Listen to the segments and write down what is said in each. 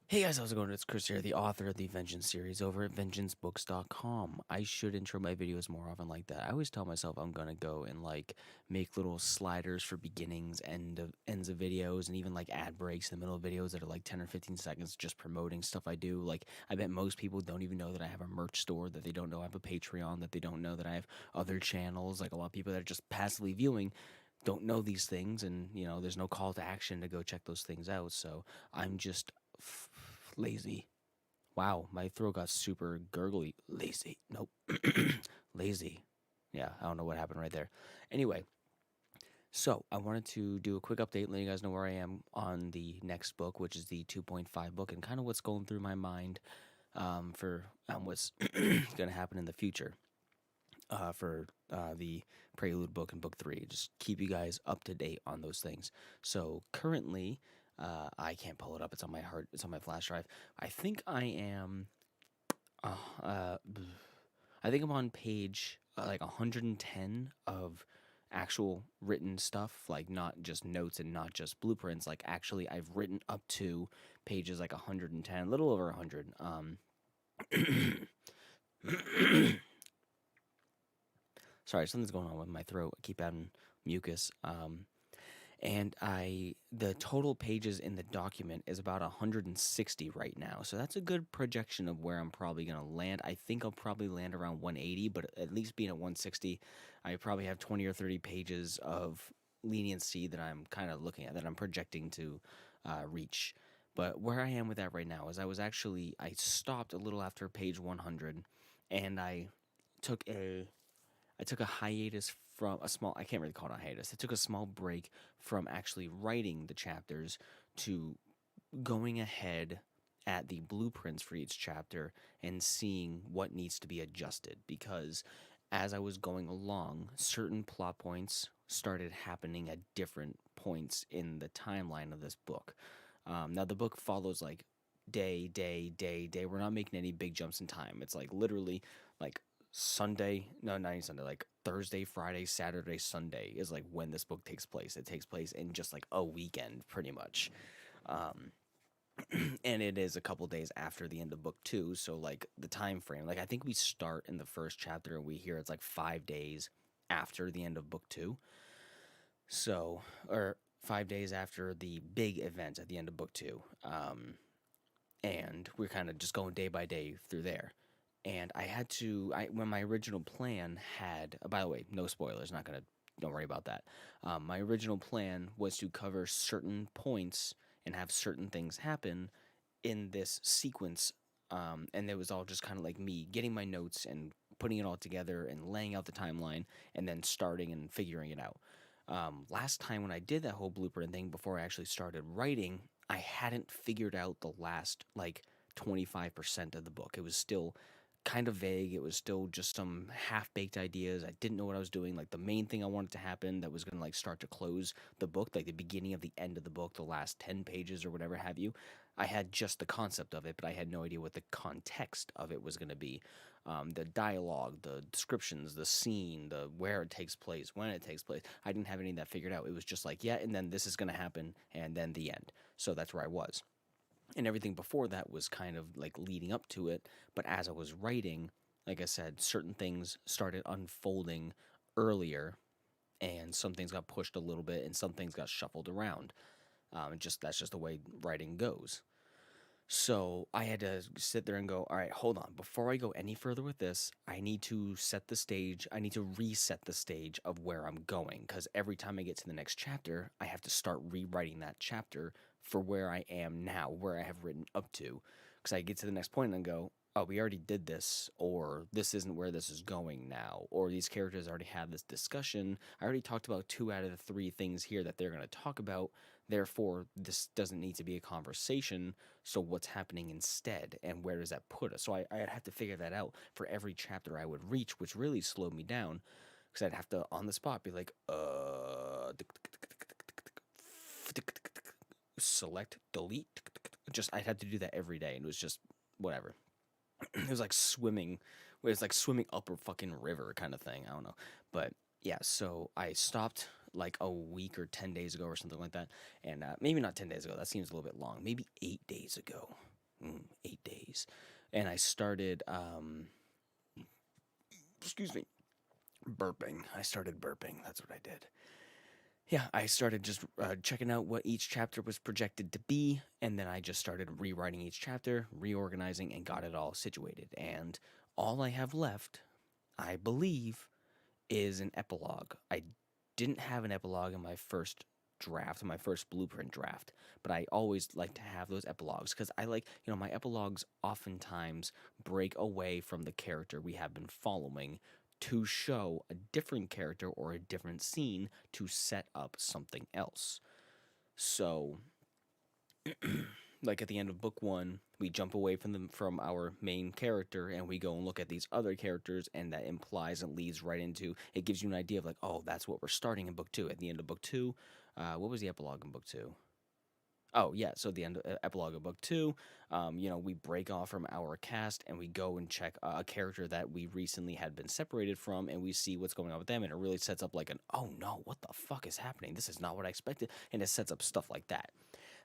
Hey guys, how's it going? It's Chris here, the author of the Vengeance series over at vengeancebooks.com. I should intro my videos more often like that. I always tell myself I'm gonna go and make little sliders for beginnings, ends of videos, and even like ad breaks in the middle of videos that are like 10 or 15 seconds just promoting stuff I do. Like I bet most people don't even know that I have a merch store, that they don't know I have a Patreon, that they don't know that I have other channels. Like a lot of people that are just passively viewing don't know these things, and there's no call to action to go check those things out. So I'm just lazy. Wow, my throat got super gurgly. Lazy. Nope. Lazy. Yeah, I don't know what happened right there. Anyway, so I wanted to do a quick update, letting you guys know where I am on the next book, which is the 2.5 book, and kind of what's going through my mind for what's going to happen in the future for the Prelude book and book 3. Just keep you guys up to date on those things. So currently, I can't pull it up. It's on my heart. It's on my flash drive. I think I am. Uh, I think I'm on page like 110 of actual written stuff, like not just notes and not just blueprints. Like actually, I've written up to pages like 110, a little over 100. Sorry, something's going on with my throat. I keep having mucus. And the total pages in the document is about 160 right now. So that's a good projection of where I'm probably going to land. I think I'll probably land around 180, but at least being at 160, I probably have 20 or 30 pages of leniency that I'm kind of looking at, that I'm projecting to reach. But where I am with that right now is I stopped a little after page 100, and took a I took a hiatus from a small, I can't really call it a hiatus. I took a small break from actually writing the chapters to going ahead at the blueprints for each chapter and seeing what needs to be adjusted, because as I was going along, certain plot points started happening at different points in the timeline of this book. Now, the book follows like day, day, day, day. We're not making any big jumps in time. It's like literally like Sunday, no, not even Sunday, like Thursday, Friday, Saturday, Sunday is like when this book takes place. It takes place in just like a weekend, pretty much. Um, and it is a couple days after the end of book 2, so like the time frame, like I think we start in the first chapter and we hear it's like 5 days after the end of book 2. So, or 5 days after the big event at the end of book 2. And we're kind of just going day by day through there. And when my original plan had, by the way, no spoilers, don't worry about that. My original plan was to cover certain points and have certain things happen in this sequence. And it was all just kind of like me getting my notes and putting it all together and laying out the timeline and then starting and figuring it out. Last time when I did that whole blueprint thing before I actually started writing, I hadn't figured out the last like 25% of the book. It was still kind of vague. It was still just some half-baked ideas. I didn't know what I was doing. Like the main thing I wanted to happen that was going to like start to close the book, like the beginning of the end of the book, the last 10 pages or whatever have you. I had just the concept of it, but I had no idea what the context of it was going to be. The dialogue, the descriptions, the scene, the where it takes place, when it takes place. I didn't have any of that figured out. It was just like, yeah, and then this is going to happen, and then the end. So that's where I was. And everything before that was kind of like leading up to it. But as I was writing, like I said, certain things started unfolding earlier, and some things got pushed a little bit, and some things got shuffled around. That's just the way writing goes. So I had to sit there and go, all right, hold on. Before I go any further with this, I need to set the stage. I need to reset the stage of where I'm going, because every time I get to the next chapter, I have to start rewriting that chapter for where I am now, where I have written up to. Because I get to the next point and go, oh, we already did this, or this isn't where this is going now, or these characters already had this discussion. I already talked about 2 out of the 3 things here that they're going to talk about. Therefore, this doesn't need to be a conversation. So what's happening instead, and where does that put us? So I'd have to figure that out for every chapter I would reach, which really slowed me down, because I'd have to, on the spot, be like, select, delete. Just, I'd have to do that every day, and it was just whatever. It was like swimming. It was like swimming up a fucking river kind of thing. I don't know. But yeah, so I stopped like a week or 10 days ago or something like that. And maybe not 10 days ago. That seems a little bit long. Maybe 8 days ago. 8 days, and I started. Excuse me, burping. I started burping. That's what I did. Yeah, I started just checking out what each chapter was projected to be, and then I just started rewriting each chapter, reorganizing, and got it all situated. And all I have left, I believe, is an epilogue. I didn't have an epilogue in my first draft, my first blueprint draft, but I always like to have those epilogues because I like, my epilogues oftentimes break away from the character we have been following to show a different character or a different scene to set up something else. So, like at the end of book one, we jump away from our main character and we go and look at these other characters, and that implies and leads right into it. Gives you an idea of like, oh, that's what we're starting in book two. At the end of book two, what was the epilogue in book two? Oh yeah, so the end epilogue of book two, we break off from our cast and we go and check a character that we recently had been separated from, and we see what's going on with them, and it really sets up like an oh no, what the fuck is happening? This is not what I expected, and it sets up stuff like that.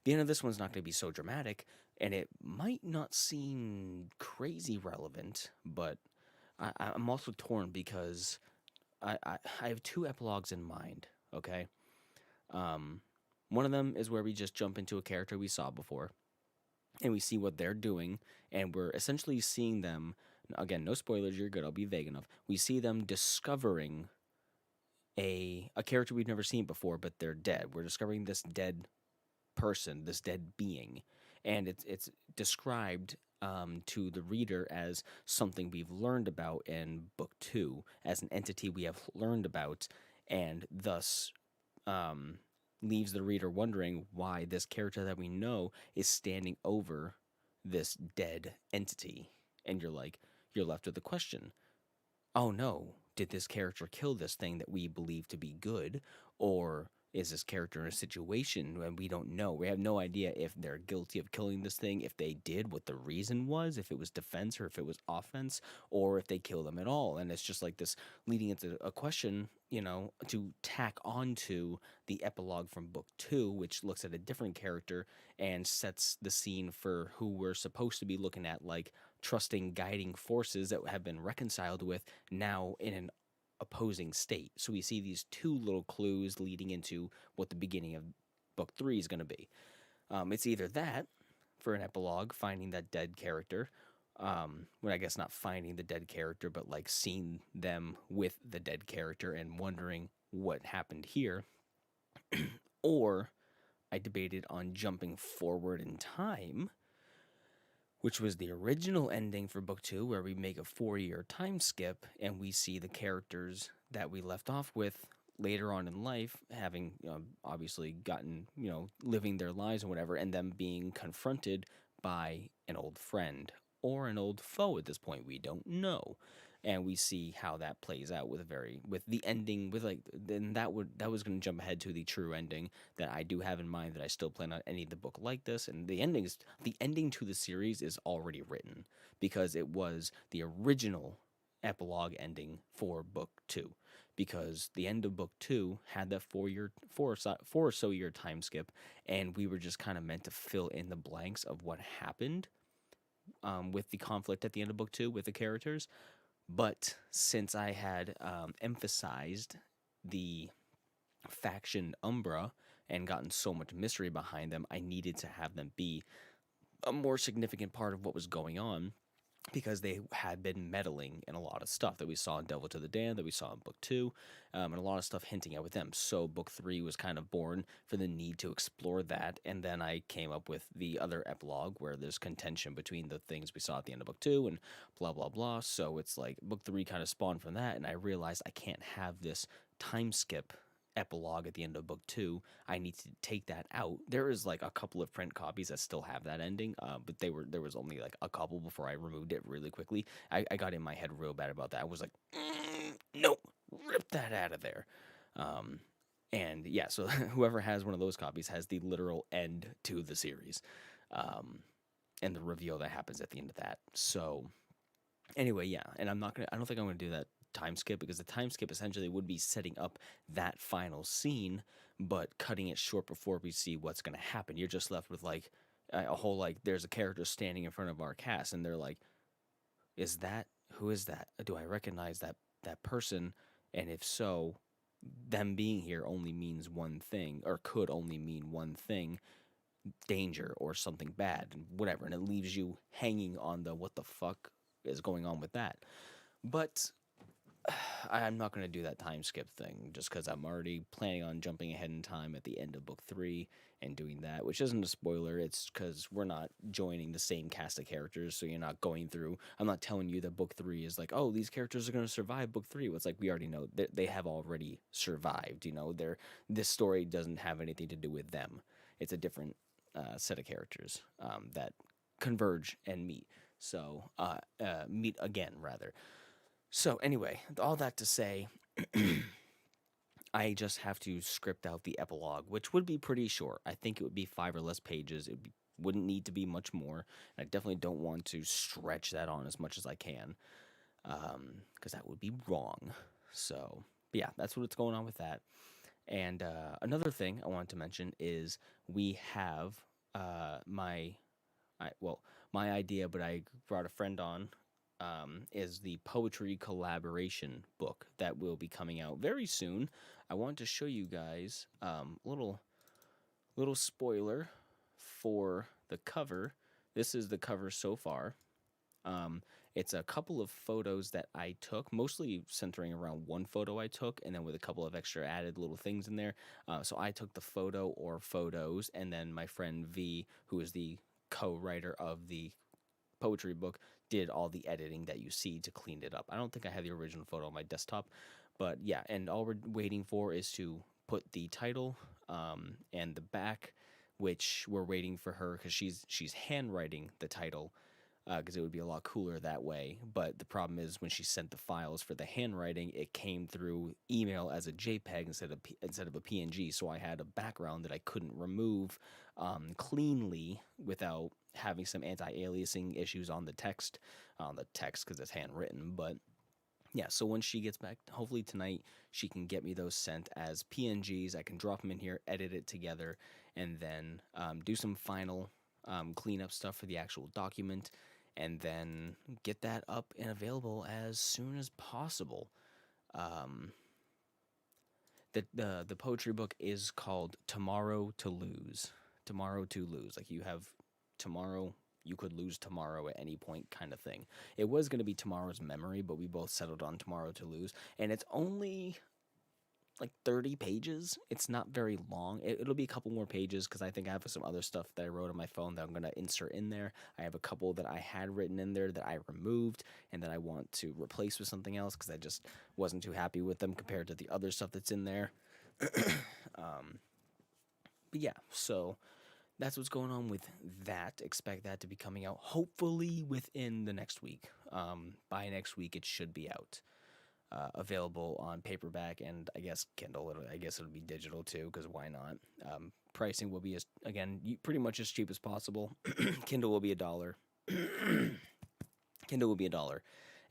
The end of this one's not going to be so dramatic, and it might not seem crazy relevant, but I'm also torn because I have two epilogues in mind. Okay, um, one of them is where we just jump into a character we saw before, and we see what they're doing, and we're essentially seeing them. Again, no spoilers. You're good. I'll be vague enough. We see them discovering a character we've never seen before, but they're dead. We're discovering this dead person, this dead being, and it's described to the reader as something we've learned about in book two, as an entity we have learned about, and thus um, leaves the reader wondering why this character that we know is standing over this dead entity, and you're left with the question: oh no, did this character kill this thing that we believe to be good? Or is this character in a situation when we don't know? We have no idea if they're guilty of killing this thing, if they did, what the reason was, if it was defense or if it was offense, or if they kill them at all. And it's just like this leading into a question, to tack onto the epilogue from book two, which looks at a different character and sets the scene for who we're supposed to be looking at, like trusting guiding forces that have been reconciled with, now in an opposing state. So we see these two little clues leading into what the beginning of book three is going to be. It's either that for an epilogue, finding that dead character. Well, I guess not finding the dead character, but like seeing them with the dead character and wondering what happened here. Or I debated on jumping forward in time, which was the original ending for book two, where we make a 4-year time skip and we see the characters that we left off with later on in life, having obviously gotten, living their lives and whatever, and them being confronted by an old friend or an old foe at this point. We don't know. And we see how that plays out with the ending, with like, then that was going to jump ahead to the true ending that I do have in mind, that I still plan on ending the book like this. And the ending to the series is already written, because it was the original epilogue ending for book two, because the end of book two had that 4 or so year time skip, and we were just kind of meant to fill in the blanks of what happened with the conflict at the end of book two with the characters. But since I had emphasized the faction Umbra and gotten so much mystery behind them, I needed to have them be a more significant part of what was going on, because they had been meddling in a lot of stuff that we saw in Devil to the Damned, that we saw in book two, and a lot of stuff hinting at with them. So book three was kind of born for the need to explore that, and then I came up with the other epilogue where there's contention between the things we saw at the end of book two and blah blah blah. So it's like book three kind of spawned from that, and I realized I can't have this time skip epilogue at the end of book two. I need to take that out. There is like a couple of print copies that still have that ending, but there was only like a couple before I removed it really quickly. I got in my head real bad about that. I was like, nope, rip that out of there. And yeah, so whoever has one of those copies has the literal end to the series, and the reveal that happens at the end of that. So anyway, yeah, and I don't think I'm gonna do that time skip, because the time skip essentially would be setting up that final scene but cutting it short before we see what's going to happen. You're just left with like a whole like there's a character standing in front of our cast, and they're like, is that who is that? Do I recognize that person? And if so, them being here only means one thing, or could only mean one thing: danger or something bad, and whatever. And it leaves you hanging on the what the fuck is going on with that. But I'm not going to do that time skip thing just because I'm already planning on jumping ahead in time at the end of book 3 and doing that, which isn't a spoiler. It's because we're not joining the same cast of characters, so you're not going through. I'm not telling you that book 3 is like, oh, these characters are going to survive book 3. It's like we already know that they have already survived. This story doesn't have anything to do with them. It's a different set of characters that converge and meet. So meet again, rather. So anyway, all that to say, I just have to script out the epilogue, which would be pretty short. I think it would be 5 or less pages. Wouldn't need to be much more. I definitely don't want to stretch that on as much as I can, because that would be wrong. So, but yeah, that's what's going on with that. And another thing I wanted to mention is we have my idea, but I brought a friend on, is the poetry collaboration book that will be coming out very soon. I want to show you guys a little spoiler for the cover. This is the cover so far. It's a couple of photos that I took, mostly centering around one photo I took, and then with a couple of extra added little things in there. So I took the photo or photos, and then my friend V, who is the co-writer of the poetry book, did all the editing that you see to clean it up. I don't think I have the original photo on my desktop, but yeah, and all we're waiting for is to put the title and the back, which we're waiting for her because she's handwriting the title, because it would be a lot cooler that way. But the problem is when she sent the files for the handwriting, it came through email as a JPEG instead of a PNG. So I had a background that I couldn't remove cleanly without having some anti-aliasing issues on the text, because it's handwritten. But yeah, so when she gets back, hopefully tonight, she can get me those sent as PNGs. I can drop them in here, edit it together, and then do some final cleanup stuff for the actual document, and then get that up and available as soon as possible. Um, the poetry book is called Tomorrow to Lose. Tomorrow to Lose. Like you have tomorrow, you could lose tomorrow at any point, kind of thing. It was going to be Tomorrow's Memory, but we both settled on Tomorrow to Lose, and it's only like 30 pages. It's not very long. It'll be a couple more pages because I think I have some other stuff that I wrote on my phone that I'm going to insert in there. I have a couple that I had written in there that I removed and that I want to replace with something else because I just wasn't too happy with them compared to the other stuff that's in there. But yeah, so that's what's going on with that. Expect that to be coming out hopefully within the next week. By next week, it should be out. Available on paperback and I guess Kindle. I guess it'll be digital too, because why not? Pricing will be pretty much as cheap as possible. Kindle will be $1. Kindle will be $1,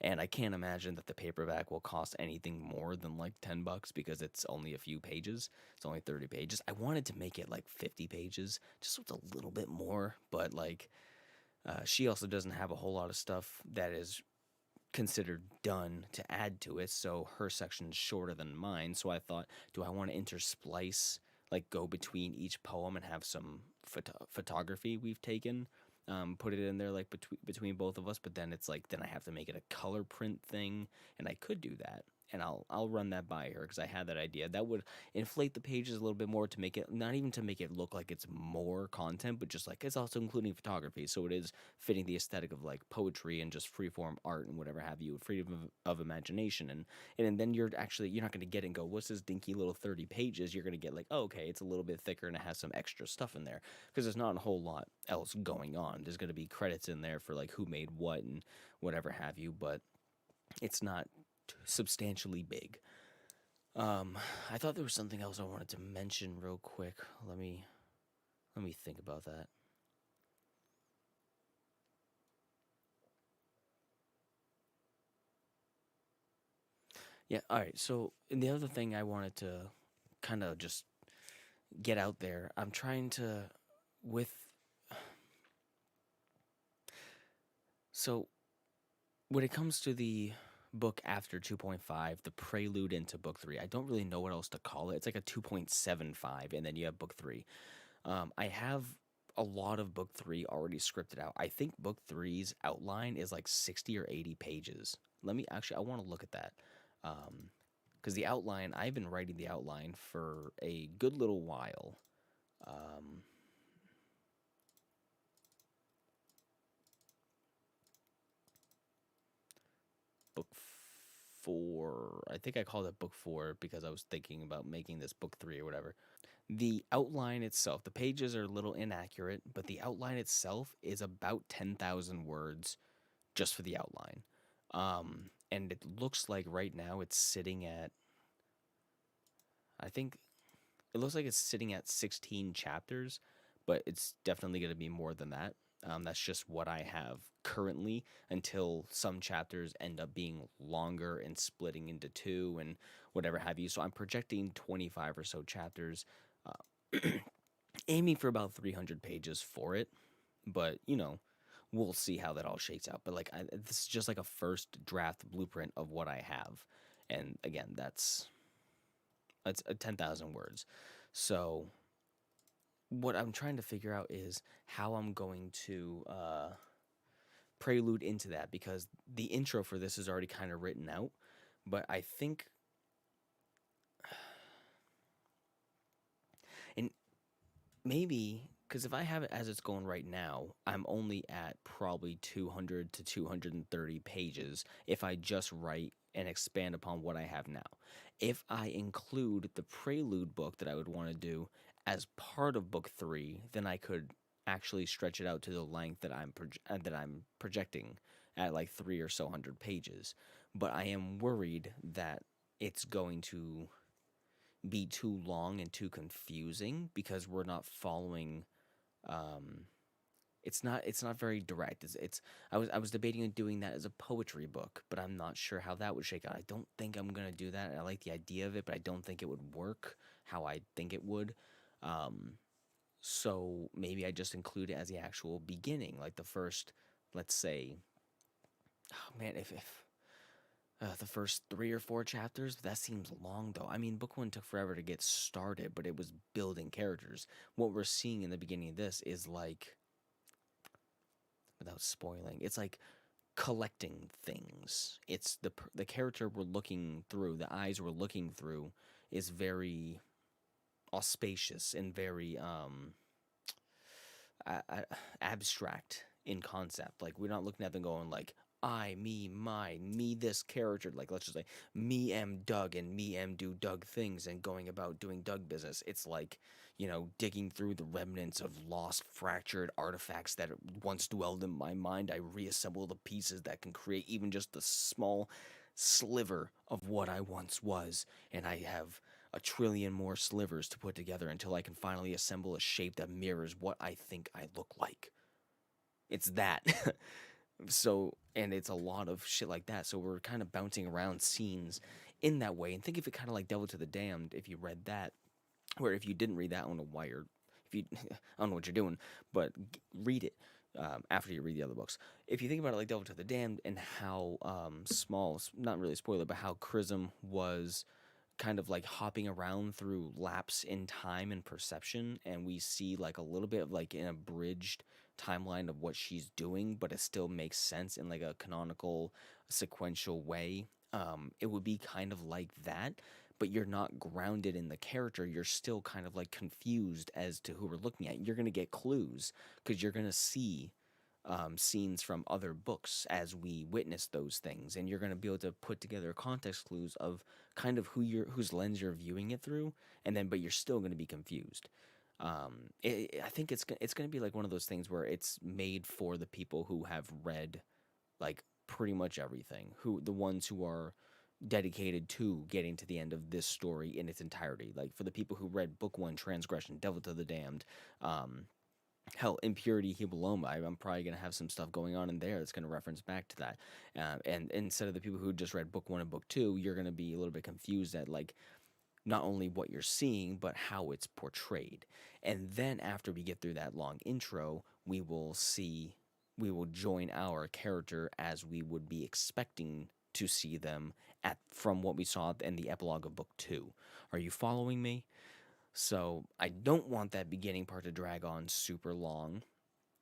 and I can't imagine that the paperback will cost anything more than like $10 because it's only a few pages. It's only 30 pages. I wanted to make it like 50 pages, just so it's a little bit more, but like she also doesn't have a whole lot of stuff that is considered done to add to it, so her section's shorter than mine. So I thought, do I want to intersplice, like go between each poem and have some photography we've taken, put it in there like between both of us, but then it's like then I have to make it a color print thing, and I could do that, and I'll run that by her because I had that idea. That would inflate the pages a little bit more to make it, not even to make it look like it's more content, but just like it's also including photography, so it is fitting the aesthetic of like poetry and just freeform art and whatever have you, freedom of imagination, and then you're not going to get it and go, what's this dinky little 30 pages? You're going to get like, oh, okay, it's a little bit thicker and it has some extra stuff in there because there's not a whole lot else going on. There's going to be credits in there for like who made what and whatever have you, but it's not substantially big. I thought there was something else I wanted to mention real quick. Let me think about that. Yeah, all right. So, and the other thing I wanted to kind of just get out there, I'm trying to with So when it comes to the book after 2.5, the prelude into book 3, I don't really know what else to call it. It's like a 2.75, and then you have book 3. I have a lot of book 3 already scripted out. I think book three's outline is like 60 or 80 pages. Let me actually, I want to look at that. Because the outline, I've been writing the outline for a good little while. Um, book 4, I think I called it book 4 because I was thinking about making this book 3 or whatever. The outline itself, the pages are a little inaccurate, but the outline itself is about 10,000 words just for the outline. And it looks like right now it's sitting at, I think it looks like it's sitting at 16 chapters, but it's definitely going to be more than that. That's just what I have currently until some chapters end up being longer and splitting into two and whatever have you. So I'm projecting 25 or so chapters, aiming for about 300 pages for it. But, we'll see how that all shakes out. But, like, this is just like a first draft blueprint of what I have. And again, that's 10,000 words. So what I'm trying to figure out is how I'm going to prelude into that, because the intro for this is already kind of written out. But I think, and maybe, because if I have it as it's going right now, I'm only at probably 200 to 230 pages if I just write and expand upon what I have now. If I include the prelude book that I would want to do as part of book 3, then I could actually stretch it out to the length that I'm projecting at like 3 or so hundred pages. But I am worried that it's going to be too long and too confusing because we're not following. um it's not very direct. I was debating on doing that as a poetry book, but I'm not sure how that would shake out. I don't think I'm going to do that. I like the idea of it, but I don't think it would work how I think it would. um so maybe I just include it as the actual beginning, like the first, let's say, oh man, if the first 3 or 4 chapters. That seems long, though. I mean, book one took forever to get started, but it was building characters. What we're seeing in the beginning of this is like, without spoiling, it's like collecting things. It's the character we're looking through, the eyes we're looking through, is very auspicious and very abstract in concept. Like, we're not looking at them going like, I, me, mine, me, this character. Like, let's just say, me am Doug and me am do Doug things and going about doing Doug business. It's like, digging through the remnants of lost, fractured artifacts that once dwelled in my mind. I reassemble the pieces that can create even just the small sliver of what I once was, and I have a trillion more slivers to put together until I can finally assemble a shape that mirrors what I think I look like. It's that. So, and it's a lot of shit like that. So we're kind of bouncing around scenes in that way. And think of it kind of like Devil to the Damned if you read that, where if you didn't read that, I don't know why you're, if you, I don't know what you're doing, but read it. After you read the other books, if you think about it like Devil to the Damned, and how small, not really a spoiler, but how Chrism was kind of like hopping around through lapse in time and perception, and we see like a little bit of like an abridged timeline of what she's doing, but it still makes sense in like a canonical sequential way. It would be kind of like that, but you're not grounded in the character. You're still kind of like confused as to who we're looking at. You're going to get clues because you're going to see scenes from other books as we witness those things, and you're going to be able to put together context clues of kind of whose lens you're viewing it through, and then but you're still going to be confused. I think it's going to be like one of those things where it's made for the people who have read like pretty much everything, who the ones who are dedicated to getting to the end of this story in its entirety. Like for the people who read book one, Transgression, Devil to the Damned, hell, Impurity, Hebuloma, I'm probably going to have some stuff going on in there that's going to reference back to that. And instead of the people who just read book one and book two, you're going to be a little bit confused at like not only what you're seeing, but how it's portrayed. And then after we get through that long intro, we will see we will join our character as we would be expecting to see them at from what we saw in the epilogue of book 2. Are you following me? So I don't want that beginning part to drag on super long,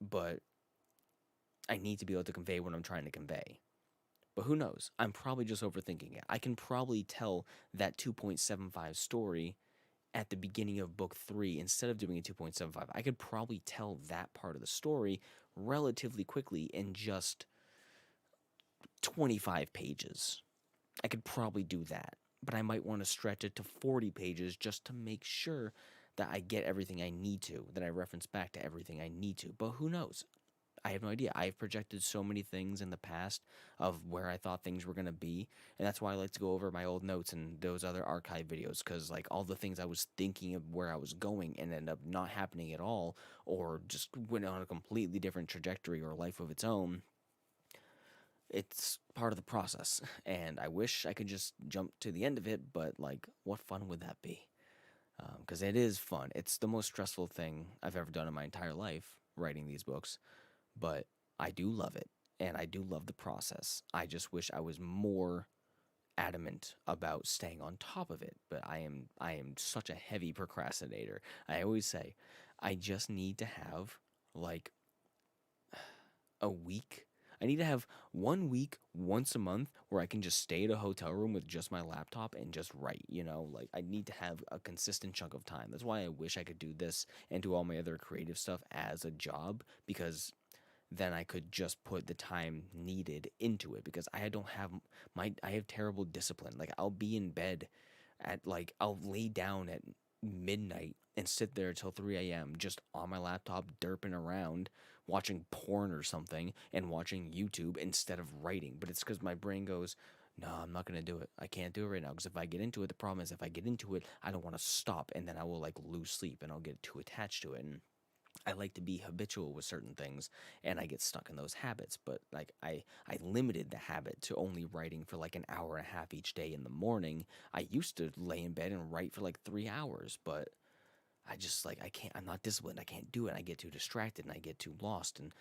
but I need to be able to convey what I'm trying to convey. But who knows? I'm probably just overthinking it. I can probably tell that 2.75 story at the beginning of book 3 instead of doing a 2.75. I could probably tell that part of the story relatively quickly in just 25 pages. I could probably do that, but I might want to stretch it to 40 pages just to make sure that I get everything I need to, that I reference back to everything I need to. But who knows? I have no idea. I've projected so many things in the past of where I thought things were going to be, and that's why I like to go over my old notes and those other archive videos, because like all the things I was thinking of where I was going and ended up not happening at all, or just went on a completely different trajectory or life of its own. It's part of the process, and I wish I could just jump to the end of it, but like, what fun would that be? Because it is fun. It's the most stressful thing I've ever done in my entire life, writing these books, but I do love it, and I do love the process. I just wish I was more adamant about staying on top of it, but I am such a heavy procrastinator. I always say I just need to have like a week. I need to have 1 week once a month where I can just stay at a hotel room with just my laptop and just write, like I need to have a consistent chunk of time. That's why I wish I could do this and do all my other creative stuff as a job, because then I could just put the time needed into it, because I don't have I have terrible discipline. Like I'll be in bed at like I'll lay down at midnight and sit there till 3 a.m. just on my laptop derping around watching porn or something and watching YouTube instead of writing. But it's because my brain goes, no, I'm not going to do it. I can't do it right now, because if I get into it, the problem is if I get into it, I don't want to stop, and then I will like lose sleep and I'll get too attached to it. And I like to be habitual with certain things, and I get stuck in those habits. But like I limited the habit to only writing for like an hour and a half each day in the morning. I used to lay in bed and write for like 3 hours, but I just like I can't. I'm not disciplined. I can't do it. I get too distracted and I get too lost, and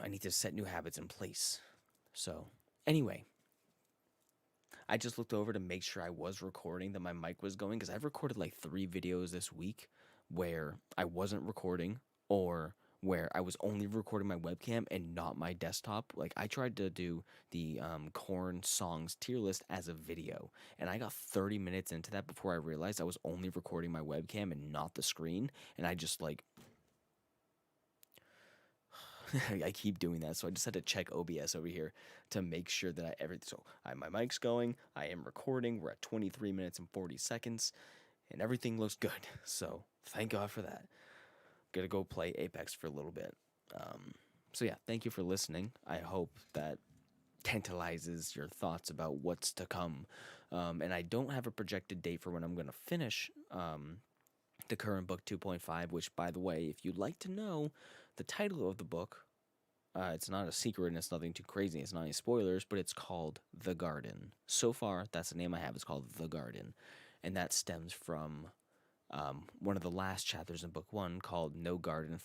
I need to set new habits in place. So anyway, I just looked over to make sure I was recording, that my mic was going, because I've recorded like 3 videos this week where I wasn't recording, or where I was only recording my webcam and not my desktop. Like I tried to do the Corn songs tier list as a video, and I got 30 minutes into that before I realized I was only recording my webcam and not the screen, and I just like I keep doing that, so I just had to check OBS over here to make sure that my mic's going, I am recording. We're at 23 minutes and 40 seconds, and everything looks good. So thank God for that. Gonna go play Apex for a little bit. So yeah, thank you for listening. I hope that tantalizes your thoughts about what's to come. And I don't have a projected date for when I'm gonna finish the current book 2.5, which, by the way, if you'd like to know the title of the book, it's not a secret and it's nothing too crazy. It's not any spoilers, but it's called The Garden. So far, that's the name I have. It's called The Garden. And that stems from one of the last chapters in book 1 called No Garden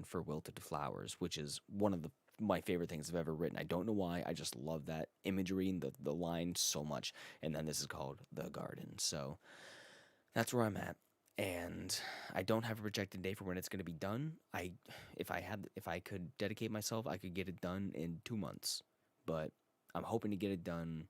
for Wilted Flowers, which is one of my favorite things I've ever written. I don't know why. I just love that imagery and the line so much. And then this is called The Garden. So that's where I'm at. And I don't have a projected date for when it's going to be done. If I could dedicate myself, I could get it done in 2 months. But I'm hoping to get it done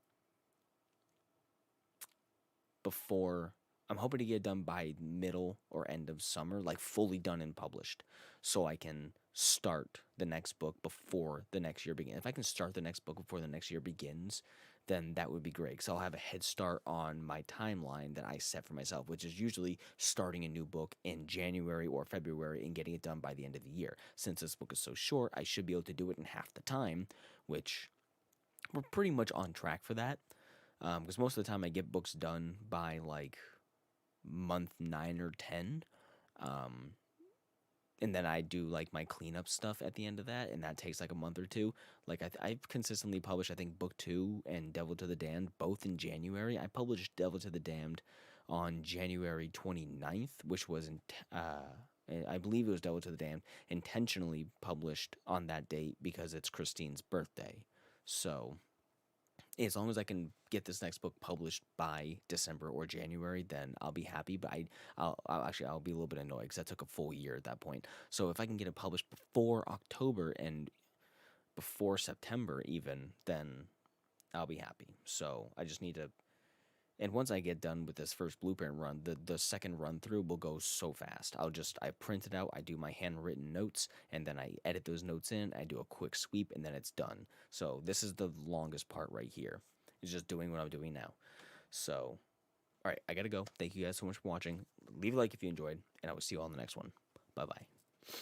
before. I'm hoping to get it done by middle or end of summer, like fully done and published, so I can start the next book before the next year begins. If I can start the next book before the next year begins, then that would be great, because I'll have a head start on my timeline that I set for myself, which is usually starting a new book in January or February and getting it done by the end of the year. Since this book is so short, I should be able to do it in half the time, which we're pretty much on track for that, because most of the time I get books done by like month 9 or 10. And then I do like my cleanup stuff at the end of that, and that takes like a month or two. Like I've consistently published, I think, book 2 and Devil to the Damned both in January. I published Devil to the Damned on January 29th, which was I believe it was Devil to the Damned, intentionally published on that date because it's Christine's birthday. So as long as I can get this next book published by December or January, then I'll be happy. But I'll be a little bit annoyed because that took a full year at that point. So if I can get it published before October and before September even, then I'll be happy. So I just need to. And once I get done with this first blueprint run, the second run through will go so fast. I print it out, I do my handwritten notes, and then I edit those notes in. I do a quick sweep, and then it's done. So this is the longest part right here. It's just doing what I'm doing now. So, all right, I gotta go. Thank you guys so much for watching. Leave a like if you enjoyed, and I will see you all in the next one. Bye bye.